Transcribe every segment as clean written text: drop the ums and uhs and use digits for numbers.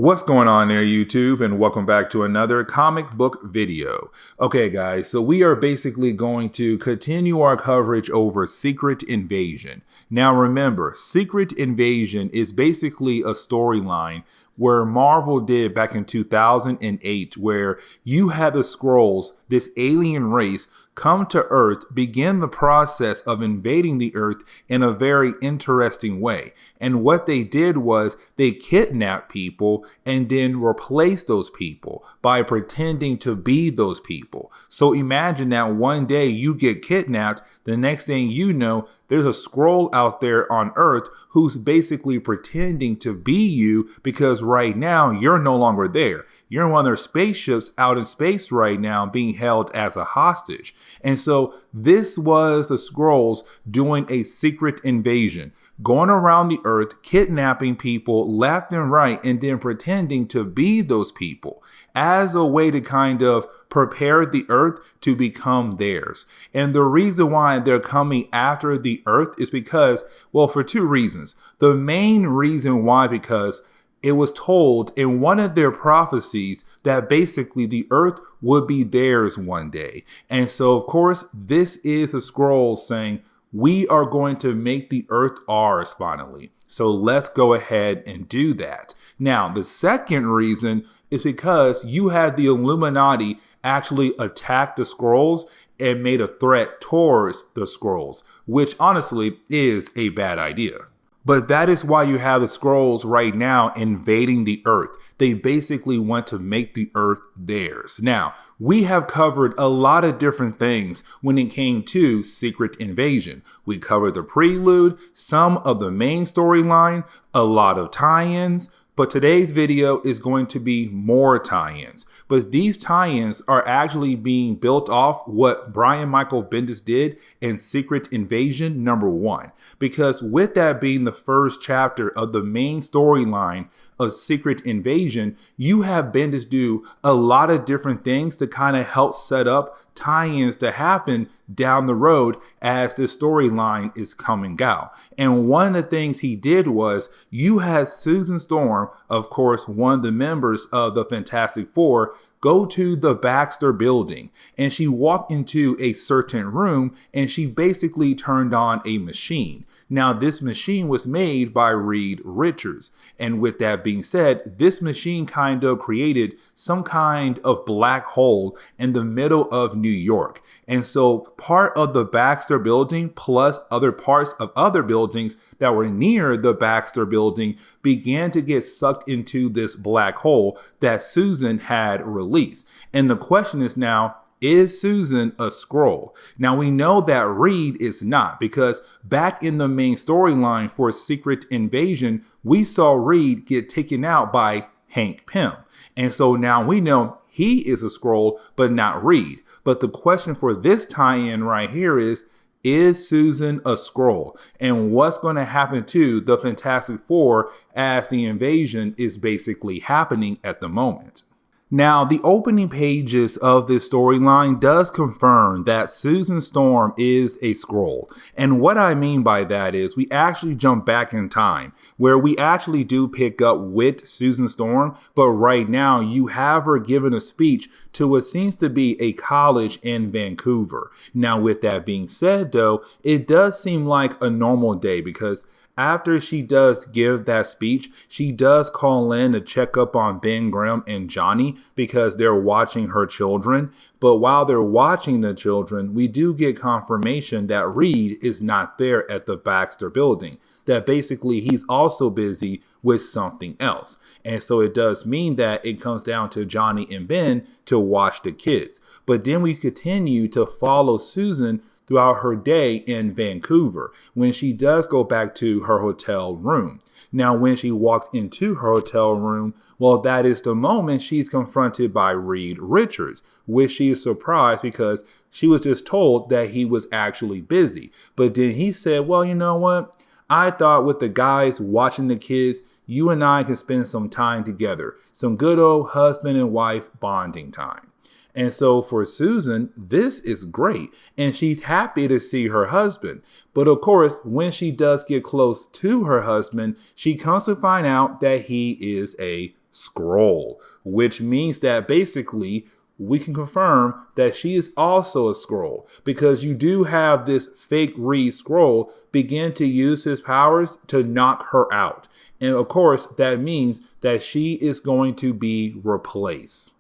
What's going on there, YouTube, and welcome back to another comic book video. Okay, guys, so we are basically going to continue our coverage over Secret Invasion. Now, remember, Secret Invasion is basically a storyline where Marvel did back in 2008, where you had the Skrulls, this alien race, come to Earth, begin the process of invading the Earth in a very interesting way. And what they did was they kidnapped people and then replaced those people by pretending to be those people. So imagine that one day you get kidnapped, the next thing you know, there's a Skrull out there on Earth who's basically pretending to be you because right now you're no longer there. You're in one of their spaceships out in space right now being held as a hostage. And so this was the Skrulls doing a secret invasion, going around the Earth, kidnapping people left and right, and then pretending to be those people as a way to kind of prepare the Earth to become theirs. And the reason why they're coming after the Earth is because, well, for two reasons. The main reason why, because it was told in one of their prophecies that basically the Earth would be theirs one day. And so, of course, this is the Skrulls saying, we are going to make the Earth ours finally. So let's go ahead and do that. Now, the second reason is because you had the Illuminati actually attack the Skrulls and made a threat towards the Skrulls, which honestly is a bad idea. But that is why you have the Skrulls right now invading the Earth. They basically want to make the Earth theirs. Now, we have covered a lot of different things when it came to Secret Invasion. We covered the prelude, some of the main storyline, a lot of tie-ins, but today's video is going to be more tie-ins. But these tie-ins are actually being built off what Brian Michael Bendis did in Secret Invasion #1. Because with that being the first chapter of the main storyline of Secret Invasion, you have Bendis do a lot of different things to kind of help set up tie-ins to happen down the road as the storyline is coming out. And one of the things he did was you had Susan Storm, of course, one of the members of the Fantastic Four, go to the Baxter building, and she walked into a certain room and she basically turned on a machine. Now, this machine was made by Reed Richards. And with that being said, this machine kind of created some kind of black hole in the middle of New York. And so part of the Baxter building plus other parts of other buildings that were near the Baxter building began to get sucked into this black hole that Susan had released. And the question is now, is Susan a Skrull? Now, we know that Reed is not, because back in the main storyline for Secret Invasion, we saw Reed get taken out by Hank Pym. And so now we know he is a Skrull, but not Reed. But the question for this tie-in right here is Susan a Skrull? And what's going to happen to the Fantastic Four as the invasion is basically happening at the moment? Now, the opening pages of this storyline does confirm that Susan Storm is a Skrull. And what I mean by that is we actually jump back in time where we actually do pick up with Susan Storm. But right now you have her giving a speech to what seems to be a college in Vancouver. Now, with that being said, though, it does seem like a normal day because after she does give that speech, she does call in to check up on Ben Grimm and Johnny because they're watching her children. But while they're watching the children, we do get confirmation that Reed is not there at the Baxter building, that basically he's also busy with something else. And so it does mean that it comes down to Johnny and Ben to watch the kids. But then we continue to follow Susan throughout her day in Vancouver when she does go back to her hotel room. Now, when she walks into her hotel room, well, that is the moment she's confronted by Reed Richards, which she is surprised because she was just told that he was actually busy. But then he said, well, you know what? I thought with the guys watching the kids, you and I can spend some time together, some good old husband and wife bonding time. And so for Susan, this is great. And she's happy to see her husband. But of course, when she does get close to her husband, she comes to find out that he is a scroll, which means that basically we can confirm that she is also a scroll, because you do have this fake Reed scroll begin to use his powers to knock her out. And of course, that means that she is going to be replaced.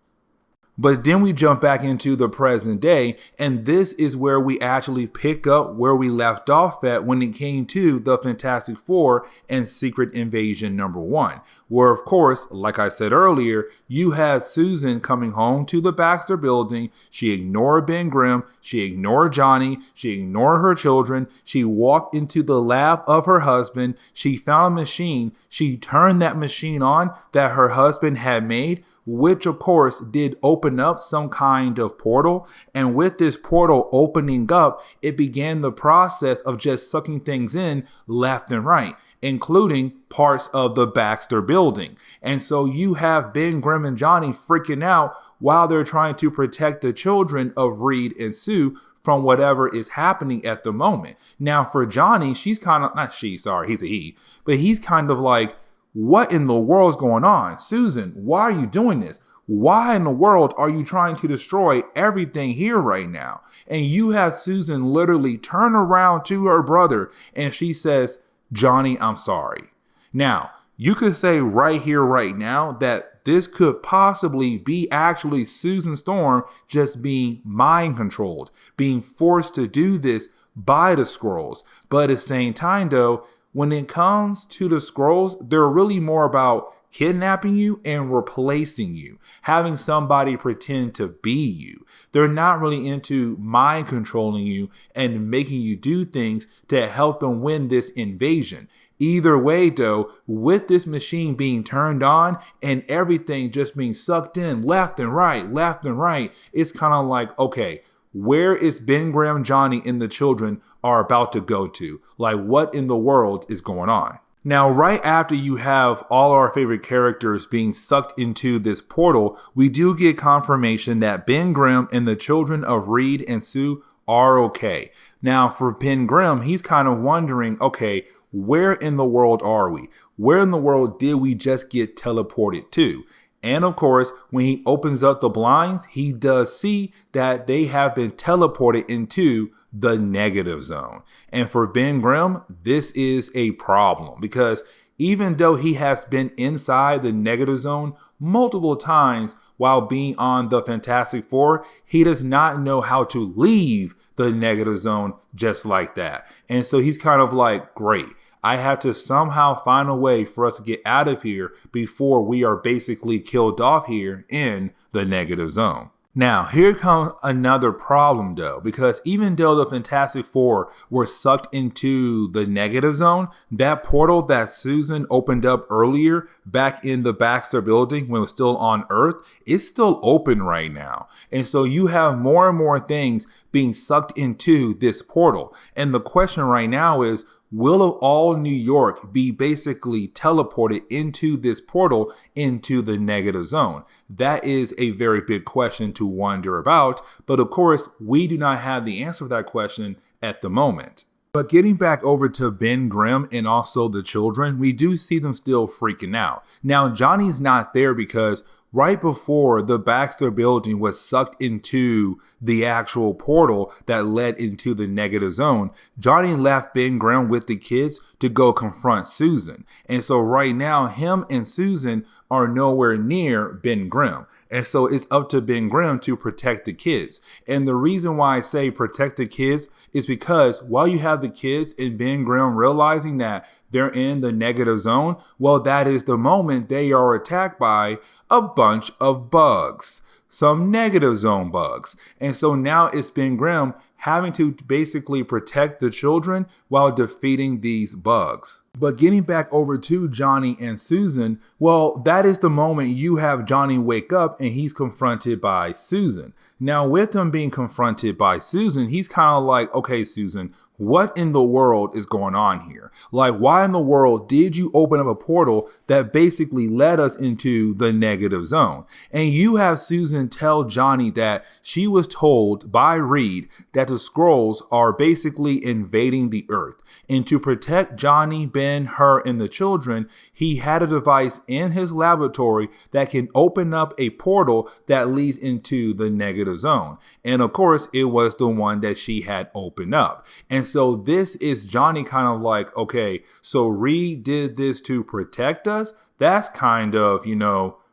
But then we jump back into the present day, and this is where we actually pick up where we left off at when it came to the Fantastic Four and Secret Invasion #1, where, of course, like I said earlier, you had Susan coming home to the Baxter building. She ignored Ben Grimm, she ignored Johnny, she ignored her children, she walked into the lab of her husband, she found a machine, she turned that machine on that her husband had made, which of course did open up some kind of portal. And with this portal opening up, it began the process of just sucking things in left and right, including parts of the Baxter building. And so you have Ben Grimm and Johnny freaking out while they're trying to protect the children of Reed and Sue from whatever is happening at the moment. Now for Johnny, she's kind of, not she, sorry, he's a he, but he's kind of like, what in the world is going on? Susan, why are you doing this? Why in the world are you trying to destroy everything here right now? And you have Susan literally turn around to her brother and she says, Johnny, I'm sorry. Now, you could say right here, right now, that this could possibly be actually Susan Storm just being mind controlled, being forced to do this by the Skrulls. But at the same time, though, when it comes to the Skrulls, they're really more about kidnapping you and replacing you, having somebody pretend to be you. They're not really into mind controlling you and making you do things to help them win this invasion. Either way, though, with this machine being turned on and everything just being sucked in left and right, it's kind of like, okay, where is Ben Grimm, Johnny, and the children are about to go to? Like, what in the world is going on? Now, right after you have all our favorite characters being sucked into this portal, we do get confirmation that Ben Grimm and the children of Reed and Sue are okay. Now, for Ben Grimm, he's kind of wondering, okay, where in the world are we? Where in the world did we just get teleported to? And of course, when he opens up the blinds, he does see that they have been teleported into the negative zone. And for Ben Grimm, this is a problem because even though he has been inside the negative zone multiple times while being on the Fantastic Four, he does not know how to leave the negative zone just like that. And so he's kind of like, great, I have to somehow find a way for us to get out of here before we are basically killed off here in the negative zone. Now, here comes another problem though, because even though the Fantastic Four were sucked into the negative zone, that portal that Susan opened up earlier back in the Baxter building when it was still on Earth, it's still open right now. And so you have more and more things being sucked into this portal. And the question right now is, will all New York be basically teleported into this portal into the negative zone? That is a very big question to wonder about. But of course, we do not have the answer to that question at the moment. But getting back over to Ben Grimm and also the children, we do see them still freaking out. Now, Johnny's not there because right before the Baxter building was sucked into the actual portal that led into the negative zone, Johnny left Ben Grimm with the kids to go confront Susan. And so right now, him and Susan are nowhere near Ben Grimm. And so it's up to Ben Grimm to protect the kids. And the reason why I say protect the kids is because while you have the kids and Ben Grimm realizing that they're in the negative zone, well, that is the moment they are attacked by a bunch of bugs, some negative zone bugs. And so now it's Ben Grimm having to basically protect the children while defeating these bugs. But getting back over to Johnny and Susan, well, that is the moment you have Johnny wake up and he's confronted by Susan. Now, with him being confronted by Susan, he's kind of like, okay, Susan, what in the world is going on here? Like, why in the world did you open up a portal that basically led us into the negative zone? And you have Susan tell Johnny that she was told by Reed that that the Skrulls are basically invading the Earth. And to protect Johnny, Ben, her, and the children, he had a device in his laboratory that can open up a portal that leads into the negative zone. And of course, it was the one that she had opened up. And so this is Johnny kind of like, okay, so Reed did this to protect us? That's kind of,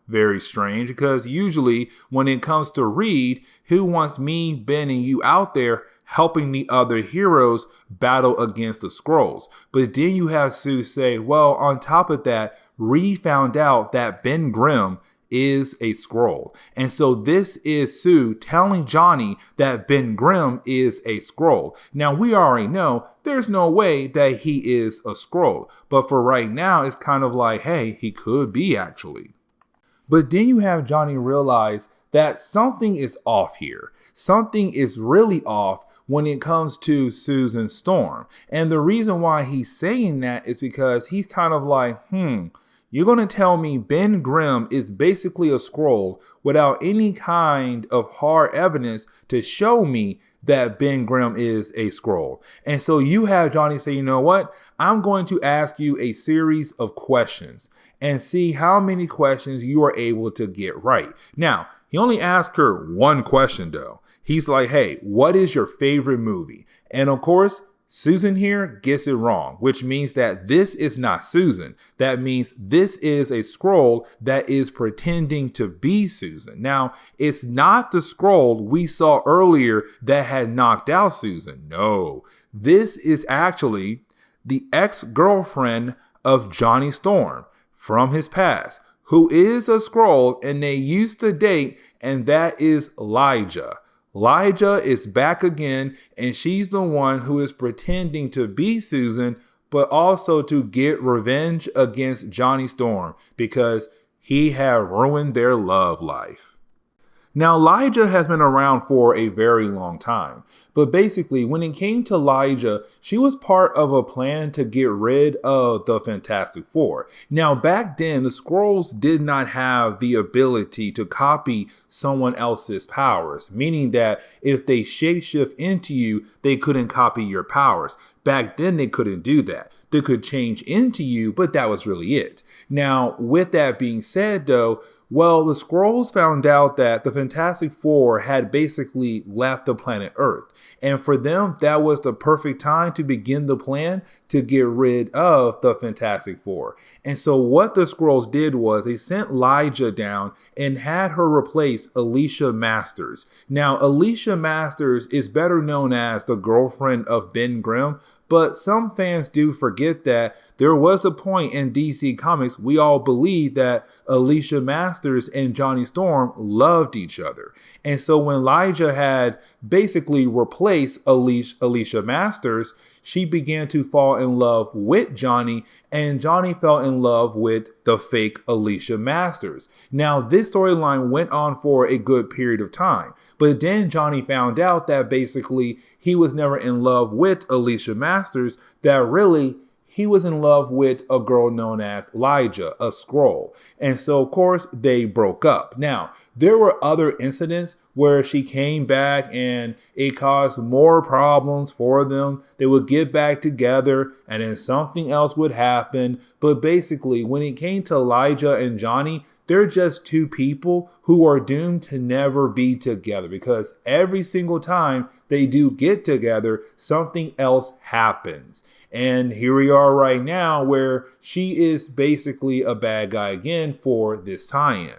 very strange, because usually when it comes to Reed, who wants me, Ben, and you out there helping the other heroes battle against the Skrulls? But then you have Sue say, well, on top of that, Reed found out that Ben Grimm is a Skrull. And so this is Sue telling Johnny that Ben Grimm is a Skrull. Now, we already know there's no way that he is a Skrull. But for right now, it's kind of like, hey, he could be actually. But then you have Johnny realize that something is off here. Something is really off when it comes to Susan Storm. And the reason why he's saying that is because he's kind of like, you're going to tell me Ben Grimm is basically a Skrull without any kind of hard evidence to show me that Ben Grimm is a Skrull. And so you have Johnny say, you know what? I'm going to ask you a series of questions and see how many questions you are able to get right. Now, he only asked her one question though. He's like, hey, what is your favorite movie? And of course, Susan here gets it wrong, which means that this is not Susan. That means this is a Skrull that is pretending to be Susan. Now, it's not the Skrull we saw earlier that had knocked out Susan. No, this is actually the ex-girlfriend of Johnny Storm from his past, who is a Skrull and they used to date, and that is Lyja. Lyja is back again, and she's the one who is pretending to be Susan, but also to get revenge against Johnny Storm because he had ruined their love life. Now, Lyja has been around for a very long time, but basically when it came to Lyja, she was part of a plan to get rid of the Fantastic Four. Now, back then, the Skrulls did not have the ability to copy someone else's powers, meaning that if they shapeshift into you, they couldn't copy your powers. Back then, they couldn't do that. They could change into you, but that was really it. Now, with that being said, though, well, the Skrulls found out that the Fantastic Four had basically left the planet Earth. And for them, that was the perfect time to begin the plan to get rid of the Fantastic Four. And so what the Skrulls did was they sent Lyja down and had her replace Alicia Masters. Now, Alicia Masters is better known as the girlfriend of Ben Grimm, but some fans do forget that there was a point in DC Comics we all believed that Alicia Masters and Johnny Storm loved each other. And so when Lyja had basically replaced Alicia Masters, she began to fall in love with Johnny, and Johnny fell in love with the fake Alicia Masters. Now, this storyline went on for a good period of time, but then Johnny found out that basically he was never in love with Alicia Masters, that really he was in love with a girl known as Lyja, a Skrull. And so, of course, they broke up. Now, there were other incidents where she came back and it caused more problems for them. They would get back together and then something else would happen. But basically, when it came to Lyja and Johnny, they're just two people who are doomed to never be together because every single time they do get together, something else happens. And here we are right now where she is basically a bad guy again for this tie-in.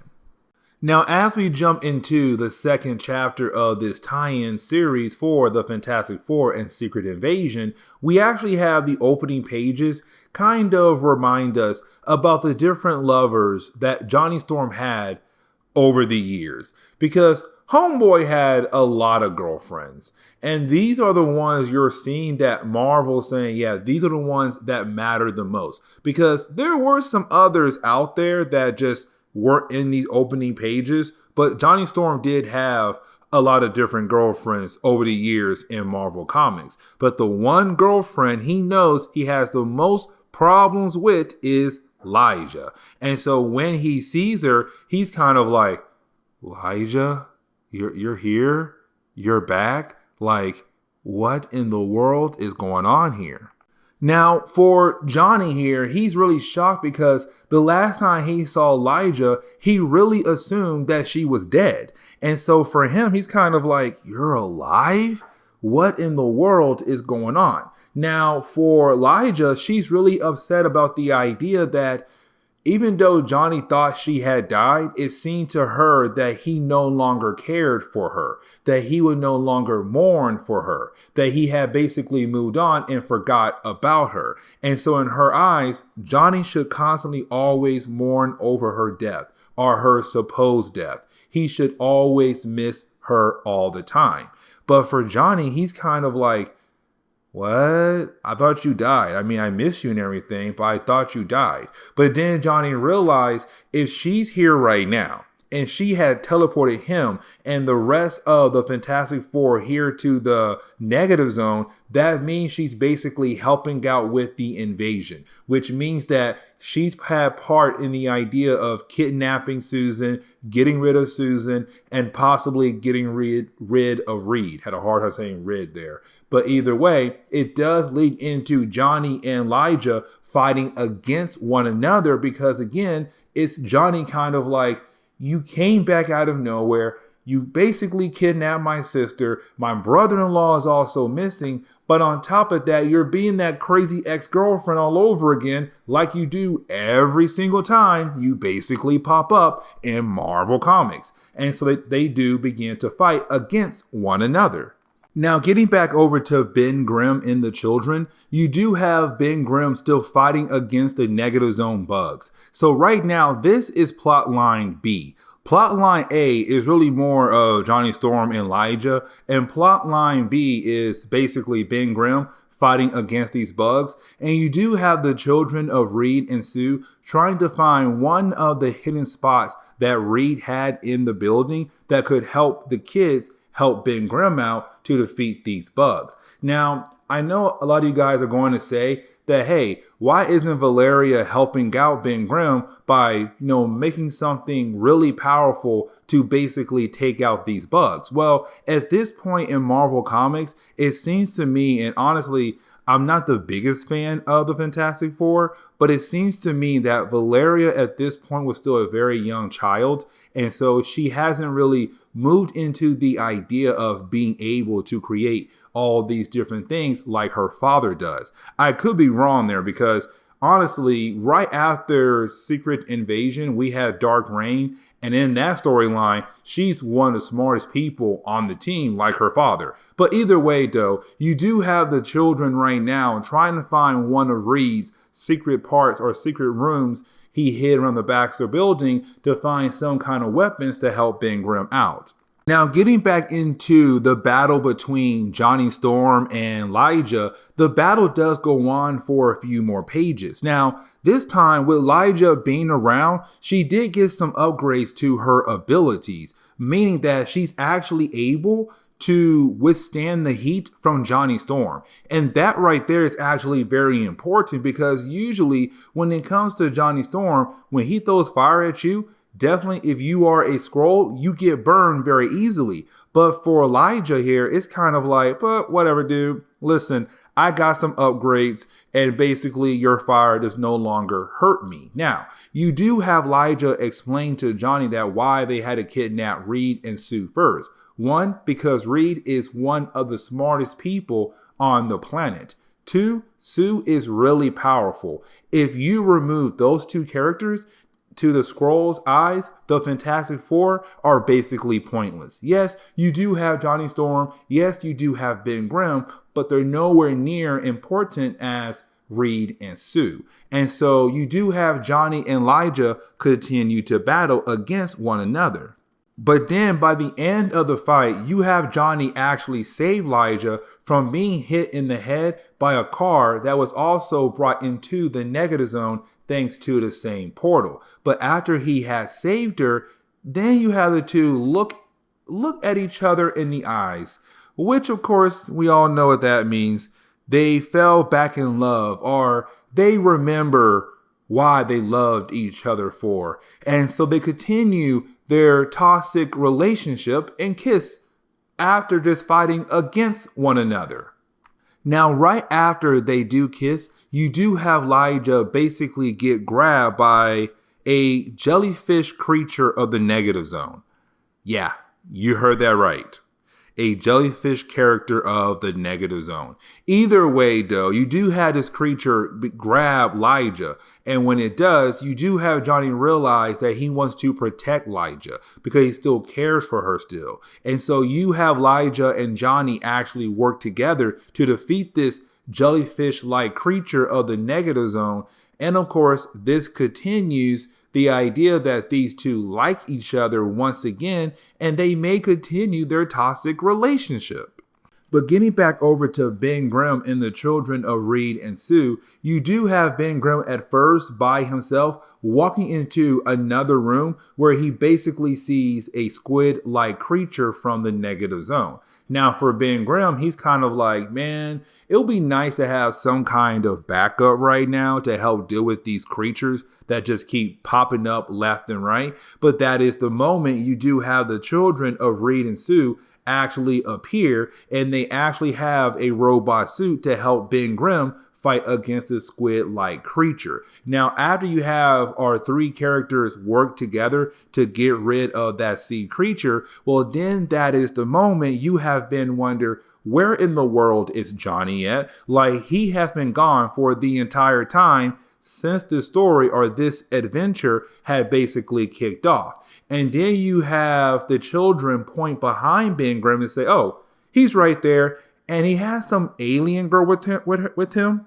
Now, as we jump into the second chapter of this tie-in series for the Fantastic Four and Secret Invasion, we actually have the opening pages kind of remind us about the different lovers that Johnny Storm had over the years. Because Homeboy had a lot of girlfriends. And these are the ones you're seeing that Marvel saying, yeah, these are the ones that matter the most. Because there were some others out there that just weren't in these opening pages, but Johnny Storm did have a lot of different girlfriends over the years in Marvel Comics. But the one girlfriend he knows he has the most problems with is Lyja. And so when he sees her, he's kind of like, Lyja, you're here? You're back? Like, what in the world is going on here? Now, for Johnny here, he's really shocked because the last time he saw Lyja, he really assumed that she was dead. And so for him, he's kind of like, you're alive? What in the world is going on? Now, for Lyja, she's really upset about the idea that even though Johnny thought she had died, it seemed to her that he no longer cared for her, that he would no longer mourn for her, that he had basically moved on and forgot about her. And so in her eyes, Johnny should constantly always mourn over her death or her supposed death. He should always miss her all the time. But for Johnny, he's kind of like, what? I thought you died. I mean, I miss you and everything, but I thought you died. But then Johnny realized if she's here right now and she had teleported him and the rest of the Fantastic Four here to the negative zone, that means she's basically helping out with the invasion, which means that she's had part in the idea of kidnapping Susan, getting rid of Susan, and possibly getting rid of Reed. Had a hard time saying rid there. But either way, it does lead into Johnny and Lyja fighting against one another because, again, it's Johnny kind of like, you came back out of nowhere. You basically kidnapped my sister. My brother-in-law is also missing. But on top of that, you're being that crazy ex-girlfriend all over again, like you do every single time you basically pop up in Marvel Comics. And so they do begin to fight against one another. Now, getting back over to Ben Grimm and the children, you do have Ben Grimm still fighting against the negative zone bugs. So right now, this is plotline B. Plotline A is really more of Johnny Storm and Lyja, and plotline B is basically Ben Grimm fighting against these bugs. And you do have the children of Reed and Sue trying to find one of the hidden spots that Reed had in the building that could help the kids help Ben Grimm out to defeat these bugs. Now, I know a lot of you guys are going to say that, hey, why isn't Valeria helping out Ben Grimm by, making something really powerful to basically take out these bugs? Well, at this point in Marvel Comics, it seems to me, and honestly, I'm not the biggest fan of the Fantastic Four, but it seems to me that Valeria at this point was still a very young child. And so she hasn't really moved into the idea of being able to create all these different things like her father does. I could be wrong there because honestly, right after Secret Invasion, we had Dark Reign. And in that storyline, she's one of the smartest people on the team, like her father. But either way, though, you do have the children right now trying to find one of Reed's secret parts or secret rooms he hid around the Baxter building to find some kind of weapons to help Ben Grimm out. Now, getting back into the battle between Johnny Storm and Lyja, the battle does go on for a few more pages. Now, this time with Lyja being around, she did get some upgrades to her abilities, meaning that she's actually able to withstand the heat from Johnny Storm. And that right there is actually very important because usually when it comes to Johnny Storm, when he throws fire at you, definitely, if you are a Skrull, you get burned very easily. But for Lyja here, it's kind of like, but whatever, dude. Listen, I got some upgrades, and basically your fire does no longer hurt me. Now, you do have Lyja explain to Johnny that why they had to kidnap Reed and Sue first. One, because Reed is one of the smartest people on the planet. Two, Sue is really powerful. If you remove those two characters, to the Skrulls' eyes, the Fantastic Four are basically pointless. Yes, you do have Johnny Storm. Yes, you do have Ben Grimm, but they're nowhere near important as Reed and Sue. And so you do have Johnny and Lyja continue to battle against one another. But then by the end of the fight, you have Johnny actually save Lyja from being hit in the head by a car that was also brought into the negative zone thanks to the same portal. But after he had saved her, then you have the two look at each other in the eyes, which of course we all know what that means. They fell back in love, or they remember why they loved each other for. And so they continue their toxic relationship and kiss after just fighting against one another. Now, right after they do kiss, you do have Lyja basically get grabbed by a jellyfish creature of the negative zone. Yeah, you heard that right. A jellyfish character of the negative zone. Either way, though, you do have this creature grab Lyja, and when it does, you do have Johnny realize that he wants to protect Lyja because he still cares for her still. And so you have Lyja and Johnny actually work together to defeat this jellyfish-like creature of the negative zone. And of course, this continues the idea that these two like each other once again, and they may continue their toxic relationship. But getting back over to Ben Grimm and the children of Reed and Sue, you do have Ben Grimm at first by himself walking into another room where he basically sees a squid-like creature from the negative zone. Now for Ben Grimm, he's kind of like, man, it'll be nice to have some kind of backup right now to help deal with these creatures that just keep popping up left and right. But that is the moment you do have the children of Reed and Sue actually appear, and they actually have a robot suit to help Ben Grimm fight against this squid-like creature. Now, after you have our three characters work together to get rid of that sea creature, well, then that is the moment you have been wonder, where in the world is Johnny at? Like, he has been gone for the entire time since the story or this adventure had basically kicked off. And then you have the children point behind Ben Grimm and say, oh, he's right there. And he has some alien girl with him.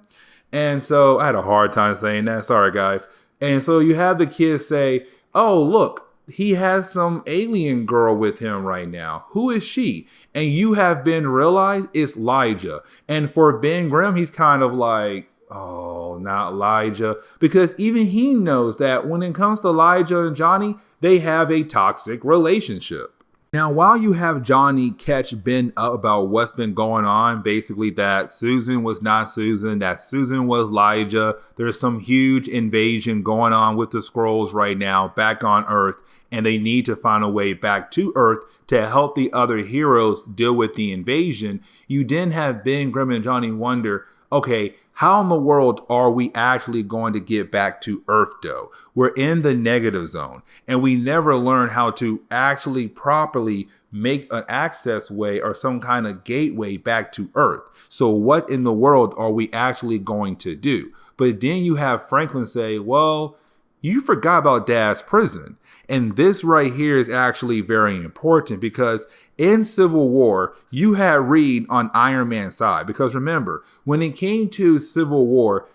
And so I had a hard time saying that. Sorry, guys. And so you have the kids say, oh, look, he has some alien girl with him right now. Who is she? And you have been realized it's Lyja. And for Ben Grimm, he's kind of like, oh, not Lyja. Because even he knows that when it comes to Lyja and Johnny, they have a toxic relationship. Now, while you have Johnny catch Ben up about what's been going on, basically that Susan was not Susan, that Susan was Lyja, there's some huge invasion going on with the Skrulls right now back on Earth, and they need to find a way back to Earth to help the other heroes deal with the invasion, you then have Ben Grimm and Johnny wonder, okay, how in the world are we actually going to get back to Earth though? We're in the negative zone and we never learn how to actually properly make an access way or some kind of gateway back to Earth. So what in the world are we actually going to do? But then you have Franklin say, well, you forgot about Dad's prison. And this right here is actually very important because in Civil War, you had Reed on Iron Man's side. Because remember, when it came to Civil War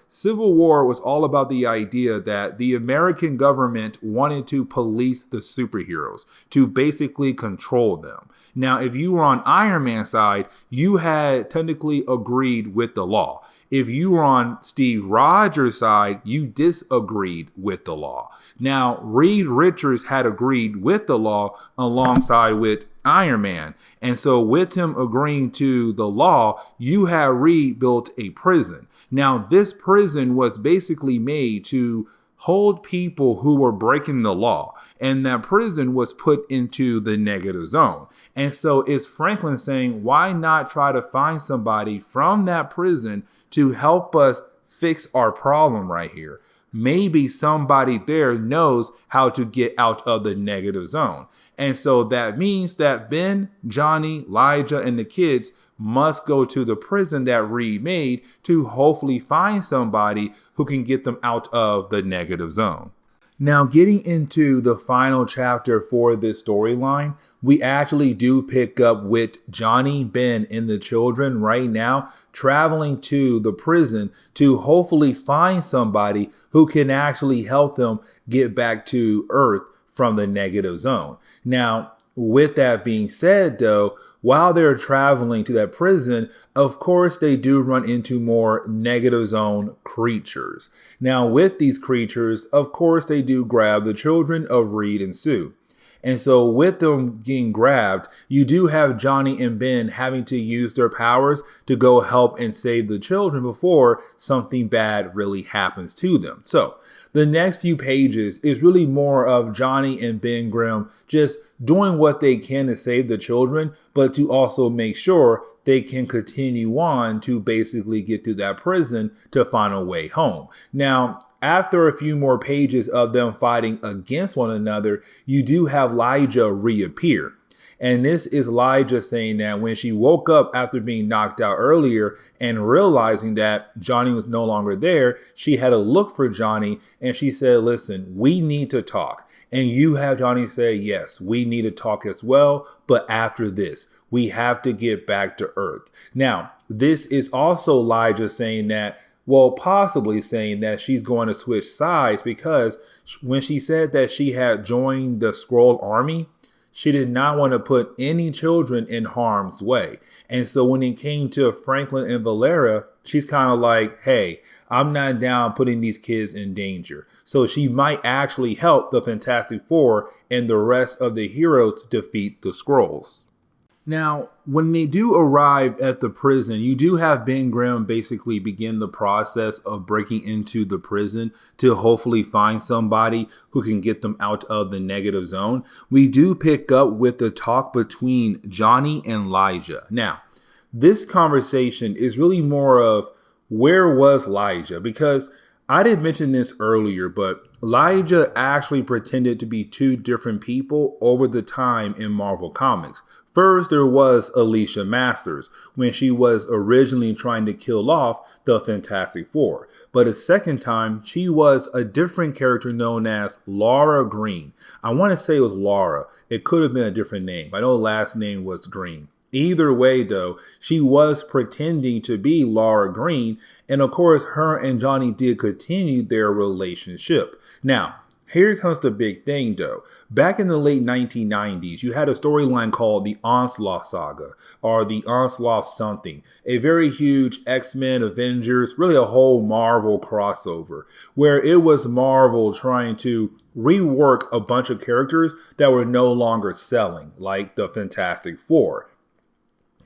was all about the idea that the American government wanted to police the superheroes, to basically control them. Now, if you were on Iron Man's side, you had technically agreed with the law. If you were on Steve Rogers' side, you disagreed with the law. Now, Reed Richards had agreed with the law alongside with Iron Man. And so with him agreeing to the law, you had Reed built a prison. Now, this prison was basically made to hold people who were breaking the law. And that prison was put into the negative zone. And so it's Franklin saying, why not try to find somebody from that prison to help us fix our problem right here? Maybe somebody there knows how to get out of the negative zone. And so that means that Ben, Johnny, Lyja, and the kids must go to the prison that Reed made to hopefully find somebody who can get them out of the negative zone. Now, getting into the final chapter for this storyline, we actually do pick up with Johnny, Ben, and the children right now traveling to the prison to hopefully find somebody who can actually help them get back to Earth from the negative zone. Now, with that being said, though, while they're traveling to that prison, of course, they do run into more negative zone creatures. Now, with these creatures, of course, they do grab the children of Reed and Sue. And so with them getting grabbed, you do have Johnny and Ben having to use their powers to go help and save the children before something bad really happens to them. So The next few pages is really more of Johnny and Ben Grimm just doing what they can to save the children, but to also make sure they can continue on to basically get to that prison to find a way home. Now, after a few more pages of them fighting against one another, you do have Lyja reappear. And this is Lyja saying that when she woke up after being knocked out earlier and realizing that Johnny was no longer there, she had to look for Johnny and she said, listen, we need to talk. And you have Johnny say, yes, we need to talk as well. But after this, we have to get back to Earth. Now, this is also Lyja saying that, well, possibly saying that she's going to switch sides because when she said that she had joined the Skrull army, she did not want to put any children in harm's way. And so when it came to Franklin and Valera, she's kind of like, hey, I'm not down putting these kids in danger. So she might actually help the Fantastic Four and the rest of the heroes to defeat the Skrulls. Now, when they do arrive at the prison, you do have Ben Grimm basically begin the process of breaking into the prison to hopefully find somebody who can get them out of the negative zone. We do pick up with the talk between Johnny and Lyja. Now, this conversation is really more of where was Lyja? Because I didn't mention this earlier, but Lyja actually pretended to be two different people over the time in Marvel Comics. First, there was Alicia Masters when she was originally trying to kill off the Fantastic Four. But a second time, she was a different character known as Laura Green. I want to say it was Laura. It could have been a different name. I know the last name was Green. Either way, though, she was pretending to be Laura Green. And of course, her and Johnny did continue their relationship. Now, here comes the big thing, though. Back in the late 1990s, you had a storyline called the Onslaught Saga, or the Onslaught something, a very huge X-Men, Avengers, really a whole Marvel crossover, where it was Marvel trying to rework a bunch of characters that were no longer selling, like the Fantastic Four.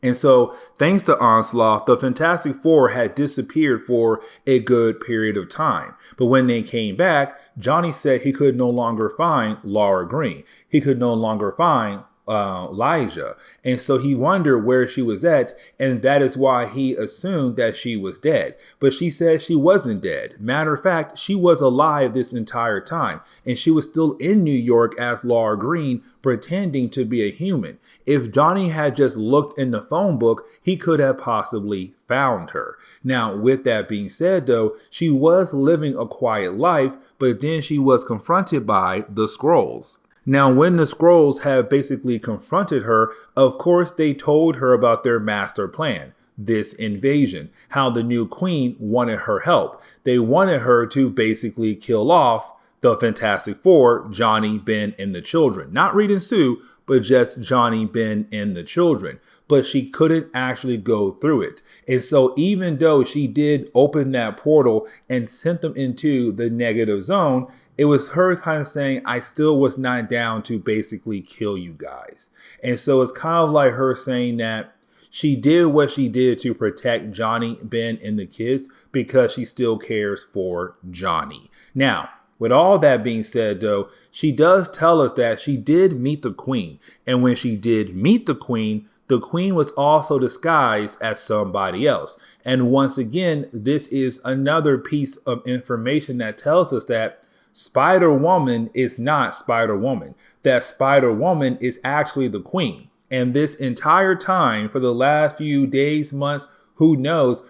And so, thanks to Onslaught, the Fantastic Four had disappeared for a good period of time. But when they came back, Johnny said he could no longer find Laura Green. He could no longer find Lyja. And so he wondered where she was at, and that is why he assumed that she was dead. But she said she wasn't dead. Matter of fact, she was alive this entire time, and she was still in New York as Laura Green, pretending to be a human. If Johnny had just looked in the phone book, he could have possibly found her. Now, with that being said, though, she was living a quiet life, but then she was confronted by the Skrulls. Now, when the Skrulls have basically confronted her, of course, they told her about their master plan, this invasion, how the new queen wanted her help. They wanted her to basically kill off the Fantastic Four, Johnny, Ben, and the children. Not Reed and Sue, but just Johnny, Ben, and the children. But she couldn't actually go through it. And so even though she did open that portal and sent them into the negative zone, it was her kind of saying, I still was not down to basically kill you guys. And so it's kind of like her saying that she did what she did to protect Johnny, Ben, and the kids because she still cares for Johnny. Now, with all that being said, though, she does tell us that she did meet the queen. And when she did meet the queen was also disguised as somebody else. And once again, this is another piece of information that tells us that Spider-Woman is not Spider-Woman. That Spider-Woman is actually the queen. And this entire time, for the last few days, months, who knows,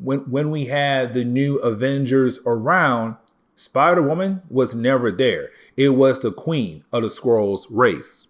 when we had the new Avengers around, Spider-Woman was never there. It was the queen of the Skrulls race.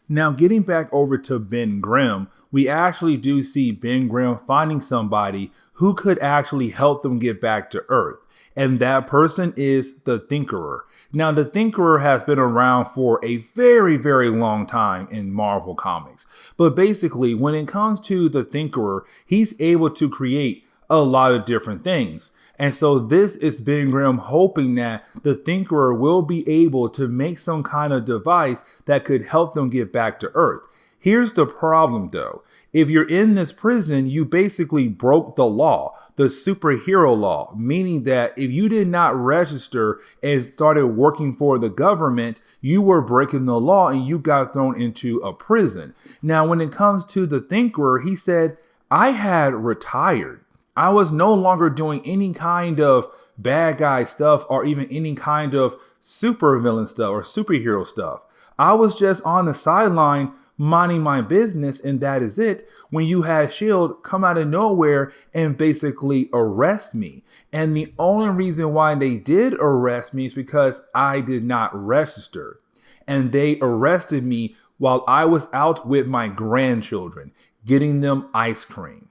Now, getting back over to Ben Grimm, we actually do see Ben Grimm finding somebody who could actually help them get back to Earth. And that person is the Tinkerer. Now, the Tinkerer has been around for a very, very long time in Marvel Comics. But basically, when it comes to the Tinkerer, he's able to create a lot of different things. And so this is Ben Grimm hoping that the Tinkerer will be able to make some kind of device that could help them get back to Earth. Here's the problem though. If you're in this prison, you basically broke the law, the superhero law, meaning that if you did not register and started working for the government, you were breaking the law and you got thrown into a prison. Now, when it comes to the thinker, he said, I had retired. I was no longer doing any kind of bad guy stuff or even any kind of super villain stuff or superhero stuff. I was just on the sideline minding my business, and that is it, when you had S.H.I.E.L.D. come out of nowhere and basically arrest me. And the only reason why they did arrest me is because I did not register. And they arrested me while I was out with my grandchildren, getting them ice cream.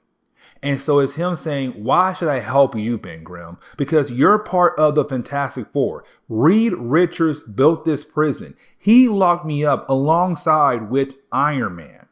And so it's him saying, why should I help you, Ben Grimm? Because you're part of the Fantastic Four. Reed Richards built this prison. He locked me up alongside with Iron Man.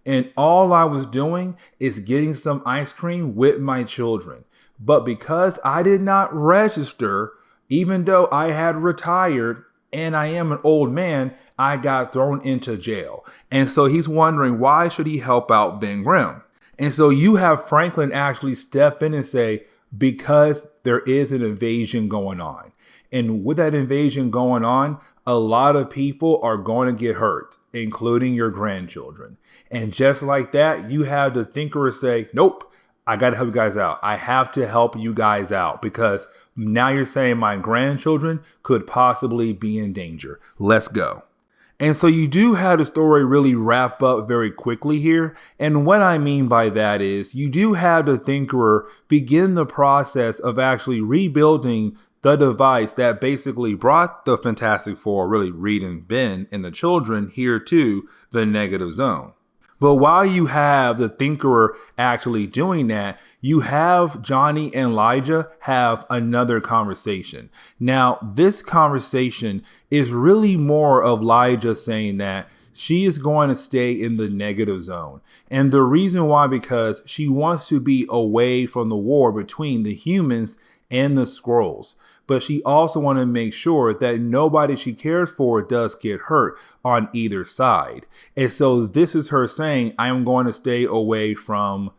And all I was doing is getting some ice cream with my children. But because I did not register, even though I had retired and I am an old man, I got thrown into jail. And so he's wondering, why should he help out Ben Grimm? And so you have Franklin actually step in and say, because there is an invasion going on. And with that invasion going on, a lot of people are going to get hurt, including your grandchildren. And just like that, you have the thinker say, nope, I got to help you guys out. I have to help you guys out because now you're saying my grandchildren could possibly be in danger. Let's go. And so you do have the story really wrap up very quickly here. And what I mean by that is you do have the thinker begin the process of actually rebuilding the device that basically brought the Fantastic Four, really Reed and Ben and the children, here to the negative zone. But while you have the thinker actually doing that, you have Johnny and Lyja have another conversation. Now, this conversation is really more of Lyja saying that she is going to stay in the negative zone. And the reason why, because she wants to be away from the war between the humans and the Skrulls. But she also wants to make sure that nobody she cares for does get hurt on either side. And so this is her saying, I am going to stay away from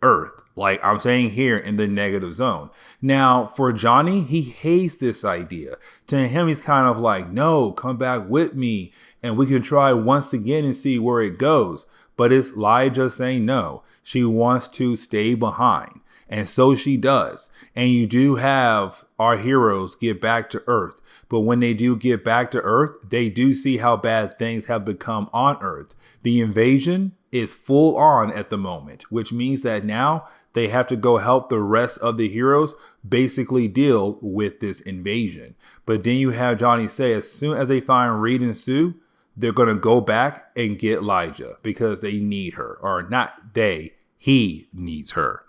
Earth. Like I'm saying here in the negative zone. Now, for Johnny, he hates this idea. To him, he's kind of like, no, come back with me. And we can try once again and see where it goes. But it's Lyja saying no. She wants to stay behind. And so she does. And you do have our heroes get back to Earth. But when they do get back to Earth, they do see how bad things have become on Earth. The invasion is full on at the moment, which means that now they have to go help the rest of the heroes basically deal with this invasion. But then you have Johnny say, as soon as they find Reed and Sue, they're going to go back and get Lyja because they need her. Or not they, he needs her.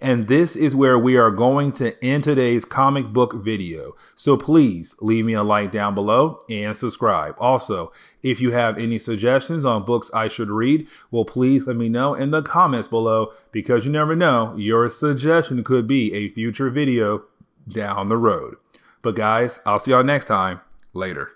And this is where we are going to end today's comic book video. So please leave me a like down below and subscribe. Also, if you have any suggestions on books I should read, well, please let me know in the comments below, because you never know, your suggestion could be a future video down the road. But guys, I'll see y'all next time. Later.